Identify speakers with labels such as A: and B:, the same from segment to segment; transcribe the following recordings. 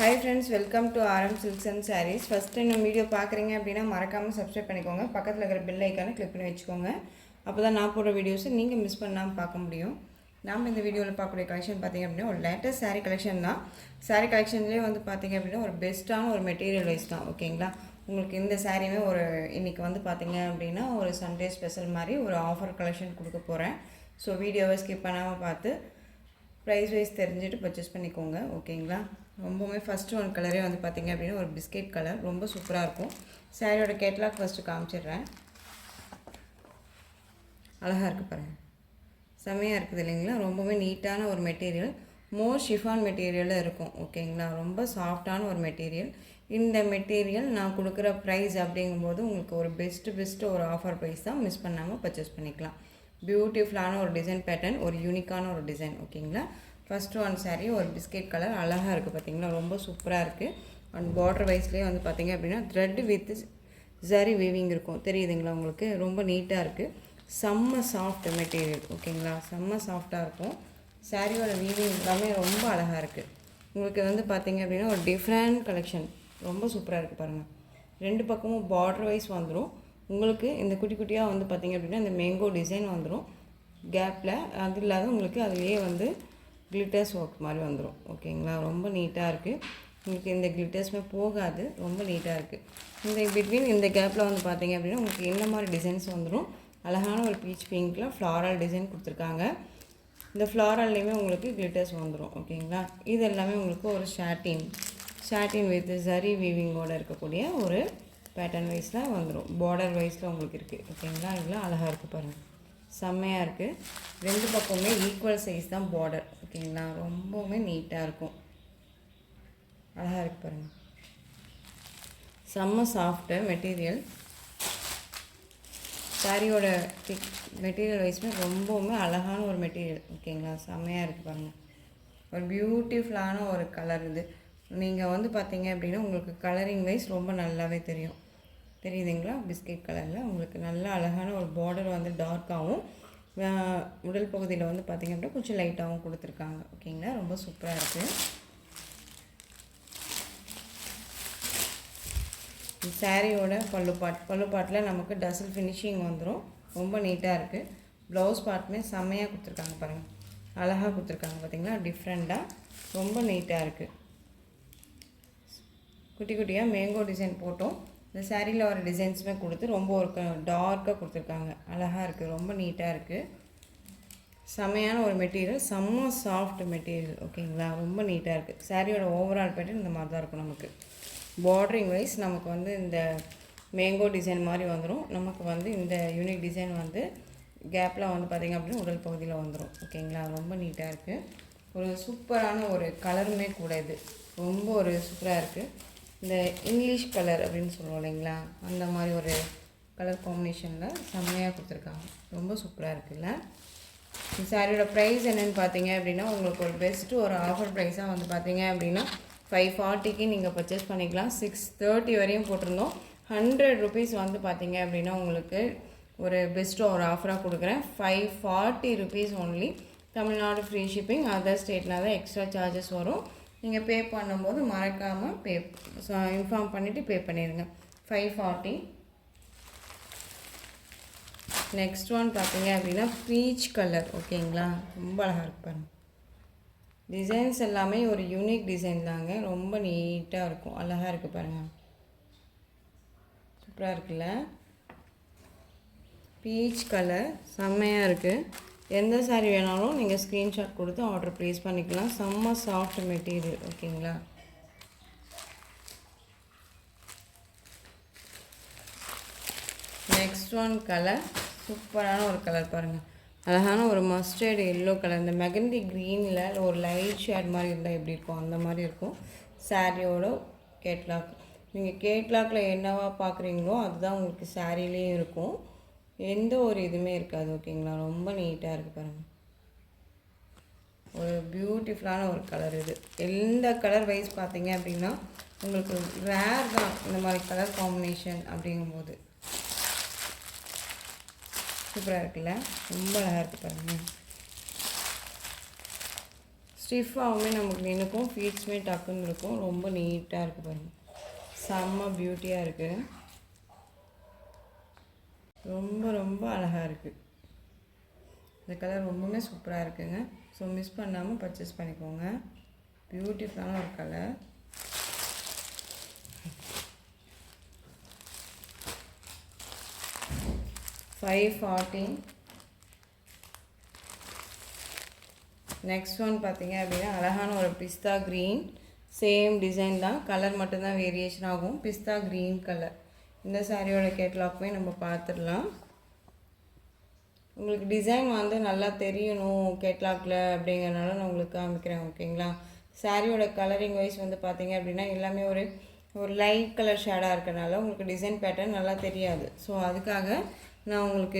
A: Hi friends, welcome to RM Silks and Sarees. First time நம்ம video பார்க்குறீங்க அப்படின்னா மறக்காமல் சப்ஸ்கிரைப் பண்ணிக்கோங்க. பக்கத்தில் இருக்கிற பெல் ஐக்கானை கிளிக் பண்ணி வச்சுக்கோங்க. அப்போ தான் நான் போடுற வீடியோஸை நீங்கள் மிஸ் பண்ணாமல் பார்க்க முடியும். நாம் இந்த வீடியோவில் பார்க்கக்கூடிய கலெக்ஷன் பார்த்திங்க அப்படின்னா ஒரு லேட்டஸ்ட் சாரீ கலெக்ஷன் தான். சாரீ கலெக்ஷன்லேயே வந்து பார்த்திங்க அப்படின்னா ஒரு பெஸ்ட்டான ஒரு மெட்டீரியல் வைஸ் தான். ஓகேங்களா, உங்களுக்கு இந்த சாரியுமே ஒரு இன்றைக்கி வந்து பார்த்திங்க அப்படின்னா ஒரு சண்டே ஸ்பெஷல் மாதிரி ஒரு ஆஃபர் கலெக்ஷன் கொடுக்க போகிறேன். ஸோ வீடியோவை ஸ்கிப் பண்ணாமல் பார்த்து ப்ரைஸ் வைஸ் தெரிஞ்சுட்டு பர்ச்சேஸ் பண்ணிக்கோங்க. ஓகேங்களா, ரொம்பவுமே ஃபஸ்ட்டு ஒன் கலரே வந்து பார்த்திங்க அப்படின்னா ஒரு பிஸ்கெட் கலர், ரொம்ப சூப்பராக இருக்கும். சாரியோட கேட்லாக் ஃபஸ்ட்டு காமிச்சிடுறேன். அழகாக இருக்குது பாருங்கள், செம்மையாக இருக்குது இல்லைங்களா. ரொம்பவே நீட்டான ஒரு மெட்டீரியல், மோர் ஷிஃபான் மெட்டீரியலில் இருக்கும். ஓகேங்களா, ரொம்ப சாஃப்டான ஒரு மெட்டீரியல். இந்த மெட்டீரியல் நான் கொடுக்குற ப்ரைஸ் அப்படிங்கும்போது உங்களுக்கு ஒரு பெஸ்ட்டு ஒரு ஆஃபர் ப்ரைஸ் தான். மிஸ் பண்ணாமல் பர்ச்சேஸ் பண்ணிக்கலாம். பியூட்டிஃபுல்லான ஒரு டிசைன் பேட்டர்ன், ஒரு யூனிக்கான ஒரு டிசைன். ஓகேங்களா, ஃபஸ்ட்டு ஒன் சாரீ ஒரு பிஸ்கெட் கலர், அழகாக இருக்குது பார்த்திங்களா, ரொம்ப சூப்பராக இருக்குது. அண்ட் பார்டர் வைஸ்லேயே வந்து பார்த்திங்க அப்படின்னா த்ரெட் வித் ஜரி வீவிங் இருக்கும், தெரியுதுங்களா உங்களுக்கு, ரொம்ப நீட்டாக இருக்குது. செம்ம சாஃப்ட் மெட்டீரியல். ஓகேங்களா, செம்ம சாஃப்டாக இருக்கும். சாரியோட வீவிங் எல்லாமே ரொம்ப அழகாக இருக்குது. உங்களுக்கு வந்து பார்த்திங்க அப்படின்னா ஒரு டிஃப்ரெண்ட் கலெக்ஷன், ரொம்ப சூப்பராக இருக்குது பாருங்கள். ரெண்டு பக்கமும் பார்டர் வைஸ் வந்துடும் உங்களுக்கு. இந்த குட்டி குட்டியாக வந்து பார்த்திங்க அப்படின்னா இந்த மேங்கோ டிசைன் வந்துடும் கேப்பில். அது இல்லாத உங்களுக்கு அதுலேயே வந்து கிளிட்டர்ஸ் ஒர்க் மாதிரி வந்துடும். ஓகேங்களா, ரொம்ப நீட்டாக இருக்குது. உங்களுக்கு இந்த கிளிட்டர்ஸுமே போகாது, ரொம்ப நீட்டாக இருக்குது. இந்த பிட்வீன் இந்த கேப்பில் வந்து பார்த்திங்க அப்படின்னா உங்களுக்கு என்ன மாதிரி டிசைன்ஸ் வந்துடும். அழகான ஒரு பீச் பிங்க்கில் ஃப்ளாரல் டிசைன் கொடுத்துருக்காங்க. இந்த ஃப்ளாரல்லையுமே உங்களுக்கு கிளிட்டர்ஸ் வந்துடும். ஓகேங்களா, இது எல்லாமே உங்களுக்கு ஒரு ஷாட்டின் வித் ஜரி வீவிங்கோடு இருக்கக்கூடிய ஒரு பேட்டர்ன் வைஸில் வந்துடும். பார்டர் வைஸில் உங்களுக்கு இருக்குது. ஓகேங்களா, இதெல்லாம் அழகாக இருக்குது பாருங்கள், செம்மையாக இருக்குது. ரெண்டு பக்கமுமே ஈக்குவல் சைஸ் தான் பார்டர். ஓகேங்களா, ரொம்பவுமே நீட்டாக இருக்கும், அழகாக இருக்குது பாருங்கள். செம்ம சாஃப்ட்டு மெட்டீரியல். சாரியோட மெட்டீரியல் வைஸ்மே ரொம்பவுமே அழகான ஒரு மெட்டீரியல். ஓகேங்களா, செம்மையாக இருக்குது பாருங்கள். ஒரு பியூட்டிஃபுல்லான ஒரு கலர் இது. நீங்கள் வந்து பார்த்தீங்க அப்படின்னா உங்களுக்கு கலரிங் வைஸ் ரொம்ப நல்லாவே தெரியுதுங்களா. பிஸ்கெட் கலரில் உங்களுக்கு நல்ல அழகான ஒரு பார்டர் வந்து டார்க்காகவும் உடல் பகுதியில் வந்து பார்த்திங்க அப்படின்னா கொஞ்சம் லைட்டாகவும் கொடுத்துருக்காங்க. ஓகேங்களா, ரொம்ப சூப்பராக இருக்குது. சாரியோட பல்லு பாட்டில் நமக்கு டசல் ஃபினிஷிங் வந்துடும், ரொம்ப நீட்டாக இருக்குது. ப்ளவுஸ் பார்ட்டுமே செம்மையாக கொடுத்துருக்காங்க பாருங்கள், அழகாக கொடுத்துருக்காங்க பார்த்திங்களா, டிஃப்ரெண்ட்டாக ரொம்ப நீட்டாக இருக்குது. குட்டி குட்டியாக மேங்கோ டிசைன் போட்டோம். இந்த சாரியில் வர டிசைன்ஸுமே கொடுத்து ரொம்ப ஒரு டார்க்காக கொடுத்துருக்காங்க, அழகாக இருக்குது, ரொம்ப நீட்டாக இருக்குது. செம்மையான ஒரு மெட்டீரியல், செம்ம சாஃப்ட் மெட்டீரியல். ஓகேங்களா, ரொம்ப நீட்டாக இருக்குது. சாரியோட ஓவரால் பேட்டர்ன் இந்த மாதிரி தான் இருக்கும். நமக்கு பார்டரிங் வைஸ் நமக்கு வந்து இந்த மேங்கோ டிசைன் மாதிரி வந்துடும். நமக்கு வந்து இந்த யூனிக் டிசைன் வந்து கேப்பில் வந்து பார்த்திங்க அப்படின்னா உடல் பகுதியில் வந்துடும். ஓகேங்களா, ரொம்ப நீட்டாக இருக்குது. ஒரு சூப்பரான ஒரு கலருமே கூட, இது ரொம்ப ஒரு சூப்பராக இருக்குது. இந்த இங்கிலீஷ் கலர் அப்படின்னு சொல்லுவோம் இல்லைங்களா, அந்த மாதிரி ஒரு கலர் காம்பினேஷனில் செம்மையாக கொடுத்துருக்காங்க, ரொம்ப சூப்பராக இருக்குல்ல. இந்த சாரியோட ப்ரைஸ் என்னென்னு பார்த்தீங்க அப்படின்னா உங்களுக்கு ஒரு பெஸ்ட்டு ஒரு ஆஃபர் ப்ரைஸாக வந்து பார்த்தீங்க அப்படின்னா 540க்கு நீங்கள் பர்ச்சேஸ் பண்ணிக்கலாம். 630 வரையும் போட்டிருந்தோம். 100 ருபீஸ் வந்து பார்த்தீங்க அப்படின்னா உங்களுக்கு ஒரு பெஸ்ட்டு ஒரு ஆஃபராக கொடுக்குறேன். 540 rupees only. Tamil Nadu free shipping, other ஸ்டேட்னா தான் எக்ஸ்ட்ரா சார்ஜஸ் வரும். நீங்கள் பே பண்ணும்போது மறக்காமல் இன்ஃபார்ம் பண்ணிவிட்டு பே பண்ணிடுங்க. 540. நெக்ஸ்ட் ஒன் பார்த்தீங்க அப்படின்னா பீச் கலர். ஓகேங்களா, ரொம்ப அழகாக இருக்கு பாருங்கள். டிசைன்ஸ் எல்லாமே ஒரு யூனிக் டிசைன் தாங்க, ரொம்ப நீட்டாக இருக்கும், அழகாக இருக்குது பாருங்கள், சூப்பராக இருக்குல்ல. பீச் கலர் செம்மையாக இருக்குது. எந்த சாரீ வேணாலும் நீங்கள் ஸ்க்ரீன்ஷாட் கொடுத்து ஆர்டர் ப்ளேஸ் பண்ணிக்கலாம். செம்ம சாஃப்ட் மெட்டீரியல். ஓகேங்களா, நெக்ஸ்ட் ஒன் கலர், சூப்பரான ஒரு கலர் பாருங்கள், அழகான ஒரு மஸ்டர்ட் எல்லோ கலர். இந்த மெகந்தி க்ரீனில் ஒரு லைட் ஷேட் மாதிரி இருந்தால் எப்படி இருக்கும் அந்த மாதிரி இருக்கும். சாரியோட கேட்லாக், நீங்கள் கேட்லாக்கில் என்னவா பார்க்குறீங்களோ அதுதான் உங்களுக்கு சாரிலேயும் இருக்கும், எந்த ஒரு இதுவுமே இருக்காது. ஓகேங்களா, ரொம்ப நீட்டாக இருக்குது பாருங்கள். ஒரு பியூட்டிஃபுல்லான ஒரு கலர் இது. எந்த கலர் வைஸ் பார்த்தீங்க அப்படின்னா உங்களுக்கு ரேர் தான் இந்த மாதிரி கலர் காம்பினேஷன் அப்படிங்கும்போது. சூப்பராக இருக்குல்ல, ரொம்ப அழகாக இருக்குது பாருங்கள். ஸ்டிஃபாகவுமே நமக்கு நினைக்கும், ஃபீட்ஸுமே டக்குன்னு இருக்கும். ரொம்ப நீட்டாக இருக்குது பாருங்கள், செம்ம பியூட்டியாக இருக்குது, ரொம்ப ரொம்ப அழகாக இருக்குது. இந்த கலர் ரொம்பவுமே சூப்பராக இருக்குங்க. ஸோ மிஸ் பண்ணாமல் பர்ச்சேஸ் பண்ணிக்கோங்க. பியூட்டிஃபுல்லான ஒரு கலர். $540. நெக்ஸ்ட் ஒன் பார்த்தீங்க அப்படின்னா அழகான ஒரு பிஸ்தா க்ரீன். சேம் டிசைன் தான், கலர் மட்டும்தான் வேரியேஷன் ஆகும். பிஸ்தா க்ரீன் கலர். இந்த சாரியோட கேட்லாக்குமே நம்ம பார்த்துடலாம். உங்களுக்கு டிசைன் வந்து நல்லா தெரியணும் கேட்லாகில் அப்படிங்கிறனால நான் உங்களுக்கு காமிக்கிறேன். ஓகேங்களா? சாரியோட கலரிங் வைஸ் வந்து பார்த்தீங்க அப்படின்னா எல்லாமே ஒரு லைட் கலர் ஷேடாக இருக்கிறனால உங்களுக்கு டிசைன் பேட்டர்ன் நல்லா தெரியாது. ஸோ அதுக்காக நான் உங்களுக்கு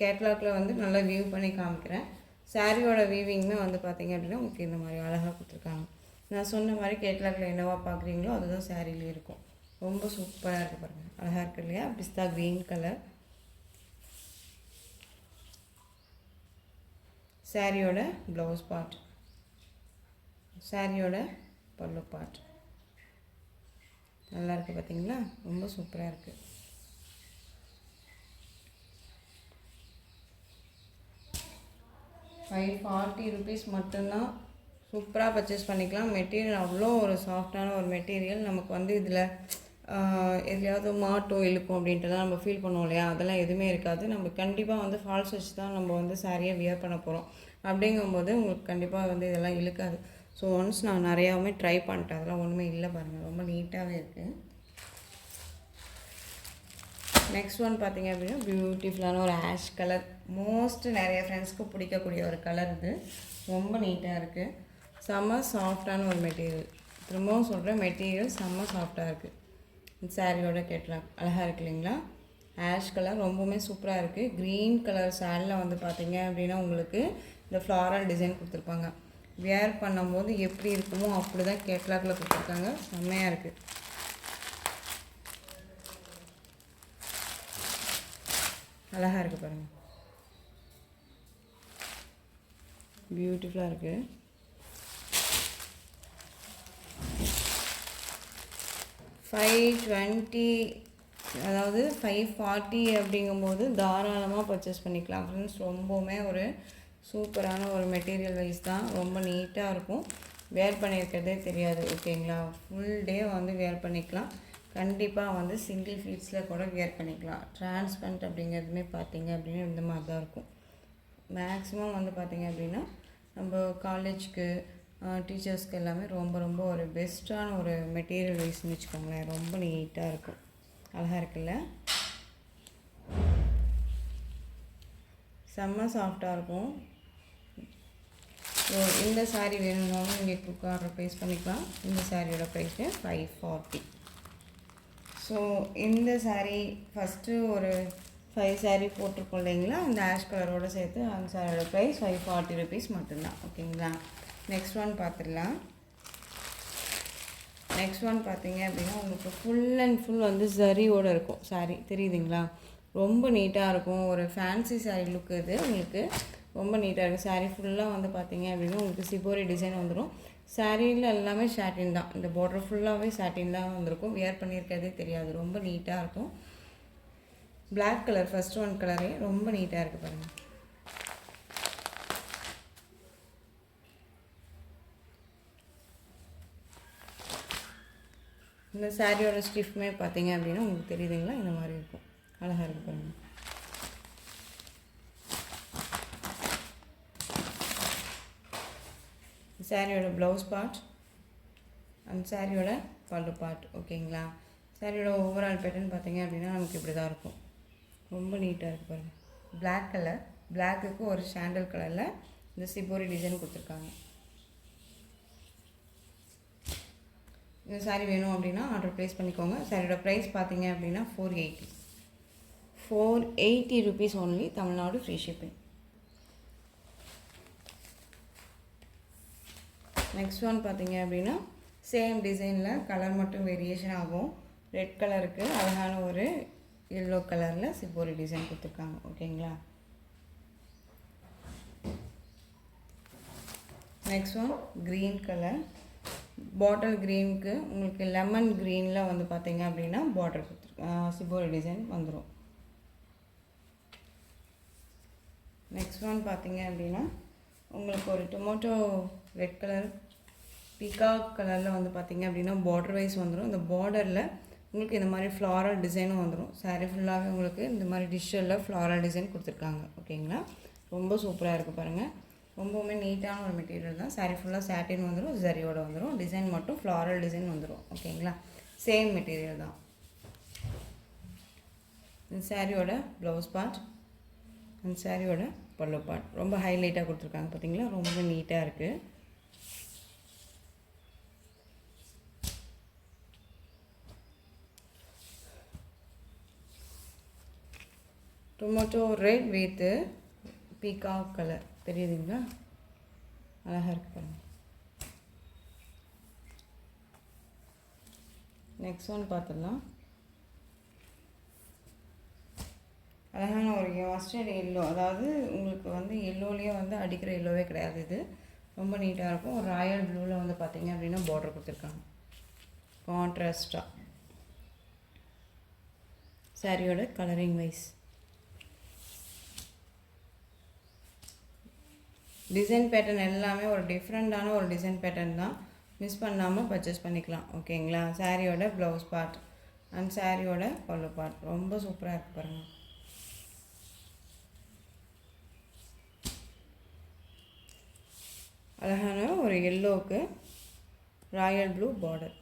A: கேட்லாகில் வந்து நல்லா வியூ பண்ணி காமிக்கிறேன். சாரியோட வீவிங்குமே வந்து பார்த்தீங்க அப்படின்னா உங்களுக்கு இந்த மாதிரி அழகாக கொடுத்துருக்காங்க. நான் சொன்ன மாதிரி கேட்லாகில் என்னவா பார்க்குறீங்களோ அதுதான் சாரியிலே இருக்கும். ரொம்ப சூப்பராக இருக்குது பாருங்கள், அழகாக இருக்குது இல்லையா? பிஸ்தா க்ரீன் கலர். சாரியோட ப்ளவுஸ் பார்ட், சாரியோட பல்லு பார்ட் நல்லா இருக்குது பார்த்தீங்களா? ரொம்ப சூப்பராக இருக்குது. ₹540 மட்டும்தான். சூப்பராக பர்ச்சேஸ் பண்ணிக்கலாம். மெட்டீரியல் அவ்வளோ ஒரு சாஃப்டான ஒரு மெட்டீரியல். நமக்கு வந்து இதில் எதுலையாவது மாட்டோம் இழுக்கும் அப்படின்ட்டு தான் நம்ம ஃபீல் பண்ணுவோம் இல்லையா? அதெல்லாம் எதுவுமே இருக்காது. நம்ம கண்டிப்பாக வந்து ஃபால்ஸ் வச்சு தான் நம்ம வந்து சாரியை வியர் பண்ண போகிறோம். அப்படிங்கும்போது உங்களுக்கு கண்டிப்பாக வந்து இதெல்லாம் இழுக்காது. ஸோ ஒன்ஸ் நான் நிறையாவுமே ட்ரை பண்ணிட்டேன், அதெல்லாம் ஒன்றுமே இல்லை பாருங்கள், ரொம்ப நீட்டாகவே இருக்குது. நெக்ஸ்ட் ஒன் பார்த்தீங்க அப்படின்னா பியூட்டிஃபுல்லான ஒரு ஆஷ் கலர். நிறைய ஃப்ரெண்ட்ஸ்க்கு பிடிக்கக்கூடிய ஒரு கலர். இது ரொம்ப நீட்டாக இருக்குது, செம்ம சாஃப்டான ஒரு மெட்டீரியல். திரும்பவும் சொல்கிறேன், மெட்டீரியல் செம்ம சாஃப்டாக இருக்குது. இந்த சாரியோட கேட்லாக் அழகாக இருக்குது இல்லைங்களா? ஆஷ் கலர் ரொம்பவுமே சூப்பராக இருக்குது. க்ரீன் கலர் சாரியில் வந்து பார்த்தீங்க அப்படின்னா உங்களுக்கு இந்த ஃப்ளாரல் டிசைன் கொடுத்துருப்பாங்க. வியர் பண்ணும்போது எப்படி இருக்குமோ அப்படி தான் கேட்லாகில் கொடுத்துருக்காங்க. செம்மையாக இருக்குது. அழகாக இருக்குது பாருங்கள், பியூட்டிஃபுல்லாக இருக்குது. $520, அதாவது $540 அப்படிங்கும்போது தாராளமாக பர்ச்சேஸ் பண்ணிக்கலாம் ஃப்ரெண்ட்ஸ். ரொம்பவுமே ஒரு சூப்பரான ஒரு மெட்டீரியல் வைஸ் தான், ரொம்ப நீட்டாக இருக்கும். வேர் பண்ணியிருக்கிறதே தெரியாது. ஓகேங்களா? ஃபுல் டே வந்து வேர் பண்ணிக்கலாம். கண்டிப்பாக வந்து சிங்கிள் ஃபீட்ஸில் கூட வியர் பண்ணிக்கலாம். டிரான்ஸ்பரண்ட் அப்படிங்கிறதுமே பார்த்தீங்க அப்படின்னா இந்த மாதிரி தான் இருக்கும். மேக்ஸிமம் வந்து பார்த்தீங்க அப்படின்னா நம்ம காலேஜ்க்கு டீச்சர்ஸ்க்கு எல்லாமே ரொம்ப ரொம்ப ஒரு பெஸ்ட்டான ஒரு மெட்டீரியல் வைஸ்ன்னு வச்சுக்கோங்களேன். ரொம்ப நீட்டாக இருக்கும், அழகாக இருக்குல்ல? செம்ம சாஃப்டாக இருக்கும். ஸோ இந்த சாரீ வேணும்னாலும் நீங்கள் குக் ஆர்டர் ப்ளேஸ் பண்ணிக்கலாம். இந்த சாரியோட ப்ரைஸு $540. ஸோ இந்த சாரீ ஃபஸ்ட்டு ஒரு 5 சாரீ போட்டிருக்கோம் இல்லைங்களா? இந்த ஆஷ் கலரோடு சேர்த்து அந்த சாரியோட ப்ரைஸ் $540 மட்டும்தான். ஓகேங்களா? நெக்ஸ்ட் ஒன் பார்த்துடலாம். நெக்ஸ்ட் ஒன் பார்த்தீங்க அப்படின்னா உங்களுக்கு ஃபுல் அண்ட் ஃபுல் வந்து ஜரியோடு இருக்கும் சாரீ. தெரியுதுங்களா? ரொம்ப நீட்டாக இருக்கும். ஒரு ஃபேன்சி சாரீ லுக்கு இது. உங்களுக்கு ரொம்ப நீட்டாக இருக்கும். சாரீ ஃபுல்லாக வந்து பார்த்தீங்க அப்படின்னா உங்களுக்கு சிபோரி டிசைன் வந்துடும். சாரியில் எல்லாமே சாட்டின் தான். இந்த பார்டர் ஃபுல்லாகவே சாட்டின் தான் வந்திருக்கும். வியர் பண்ணியிருக்கிறதே தெரியாது. ரொம்ப நீட்டாக இருக்கும். பிளாக் கலர் ஃபஸ்ட் ஒன் கலரே ரொம்ப நீட்டாக இருக்குது பாருங்கள். இந்த சாரியோட ஸ்டிஃப்மே பார்த்தீங்க அப்படின்னா உங்களுக்கு தெரியுதுங்களா? இந்த மாதிரி இருக்கும், அழகாக இருக்குது பாருங்கள். சாரியோட ப்ளவுஸ் பார்ட் அண்ட் சாரியோட பல்லு பார்ட். ஓகேங்களா? சாரியோட ஓவரால் பேட்டர்ன் பார்த்தீங்க அப்படின்னா நமக்கு இப்படி தான் இருக்கும். ரொம்ப நீட்டாக இருக்குது பாருங்கள். பிளாக் கலர், பிளாக்குக்கு ஒரு சாண்டல் கலரில் இந்த சிபோரி டிசைன் கொடுத்துருக்காங்க. இந்த சாரீ வேணும் அப்படின்னா ஆர்டர் ப்ளேஸ் பண்ணிக்கோங்க. சாரியோட ப்ரைஸ் பார்த்தீங்க அப்படின்னா $480 only. Tamil Nadu free shipping. Next one பார்த்தீங்க அப்படின்னா சேம் டிசைனில் கலர் மட்டும் வேரியேஷன் ஆகும். ரெட் கலருக்கு அழகான ஒரு எல்லோ கலரில் சிப்போரி டிசைன் கொடுத்துருக்காங்க. ஓகேங்களா? நெக்ஸ்ட் ஒன் க்ரீன் கலர், பாட்டில் க்ரீனுக்கு உங்களுக்கு லெமன் க்ரீனில் வந்து பார்த்தீங்க அப்படின்னா பார்டர் சிபோரி டிசைன் வந்துடும். நெக்ஸ்ட் ஒன் பார்த்தீங்க அப்படின்னா உங்களுக்கு ஒரு டொமேட்டோ ரெட் கலர் பீகாக் கலரில் வந்து பார்த்தீங்க அப்படின்னா பார்டர் வைஸ் வந்துடும். இந்த பார்டரில் உங்களுக்கு இந்த மாதிரி ஃப்ளாரல் டிசைனும் வந்துடும். சாரீ ஃபுல்லாகவே உங்களுக்கு இந்த மாதிரி டிஷ்ஷில் ஃப்ளாரல் டிசைன் கொடுத்துருக்காங்க. ஓகேங்களா, ரொம்ப சூப்பராக இருக்குது பாருங்கள். ரொம்பவுமே நீட்டான ஒரு மெட்டீரியல் தான். சாரீ ஃபுல்லாக சாட்டின் வந்துடும், ஜரியோட வந்துடும். டிசைன் மட்டும் ஃப்ளாரல் டிசைன் வந்துடும். ஓகேங்களா, சேம் மெட்டீரியல் தான். இந்த சாரியோட ப்ளவுஸ் பார்ட், அந்த சாரியோட பல்லு பார்ட் ரொம்ப ஹைலைட்டாக கொடுத்துருக்காங்க. பார்த்தீங்களா, ரொம்ப நீட்டாக இருக்குது. Tomato red with peacock colour தெரியுதுங்களா, அழகாக இருக்கு பாருங்கள். நெக்ஸ்ட் ஒன் பார்த்துடலாம். அழகான ஒரு மஸ்டர்ட் எல்லோ, அதாவது உங்களுக்கு வந்து எல்லோலேயே வந்து அடிக்கிற எல்லோவே கிடையாது. இது ரொம்ப நீட்டாக இருக்கும். ஒரு ராயல் ப்ளூவில் வந்து பார்த்தீங்க அப்படின்னா பார்டர் கொடுத்துருக்காங்க கான்ட்ராஸ்டாக. சாரியோட கலரிங் வைஸ் டிசைன் பேட்டர்ன் எல்லாமே ஒரு டிஃப்ரெண்ட்டான ஒரு டிசைன் பேட்டர்ன் தான். மிஸ் பண்ணாமல் பர்ச்சேஸ் பண்ணிக்கலாம். ஓகேங்களா, சாரியோட ப்ளவுஸ் பார்ட் அண்ட் சாரியோட பல்லு பார்ட் ரொம்ப சூப்பராக இருக்குது பாருங்கள். அழகான ஒரு எல்லோவுக்கு ராயல் ப்ளூ பார்டர்.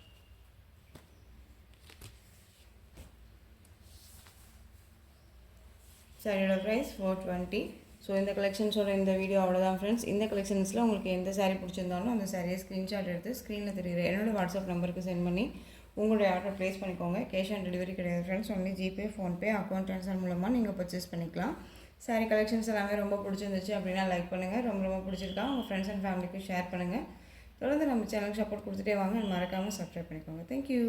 A: சாரியோட ப்ரைஸ் 420. ஸோ இந்த கலெக்ஷன்ஸோட இந்த வீடியோ அவ்வளோதான் ஃப்ரெண்ட்ஸ். இந்த கலெக்ஷன்ஸில் உங்களுக்கு எந்த சாரீ பிடிச்சிருந்தாலும் அந்த சாரியை ஸ்க்ரீன்ஷாட் எடுத்து ஸ்க்ரீனில் தெரியுற என்னோடய வாட்ஸ்அப் நம்பருக்கு சென்ட் பண்ணி உங்களுடைய ஆர்டர் ப்ளேஸ் பண்ணிக்கோங்க. கேஷ் ஆன் டெலிவரி கிடையாது friends. Only GPay, PhonePe, account transfer மூலமாக நீங்கள் பர்ச்சேஸ் பண்ணிக்கலாம். சாரீ கலெக்ஷன்ஸ் எல்லாமே ரொம்ப பிடிச்சிருந்துச்சு அப்படின்னா லைக் பண்ணுங்கள். ரொம்ப பிடிச்சிருக்கா உங்கள் ஃப்ரெண்ட்ஸ் அண்ட் ஃபேமிலிக்கு ஷேர் பண்ணுங்கள். தொடர்ந்து நம்ம சேனலுக்கு சப்போர்ட் கொடுத்துட்டே வாங்க. மறக்காமல் சப்ஸ்கிரைப் பண்ணிக்கோங்க. தேங்க்யூ.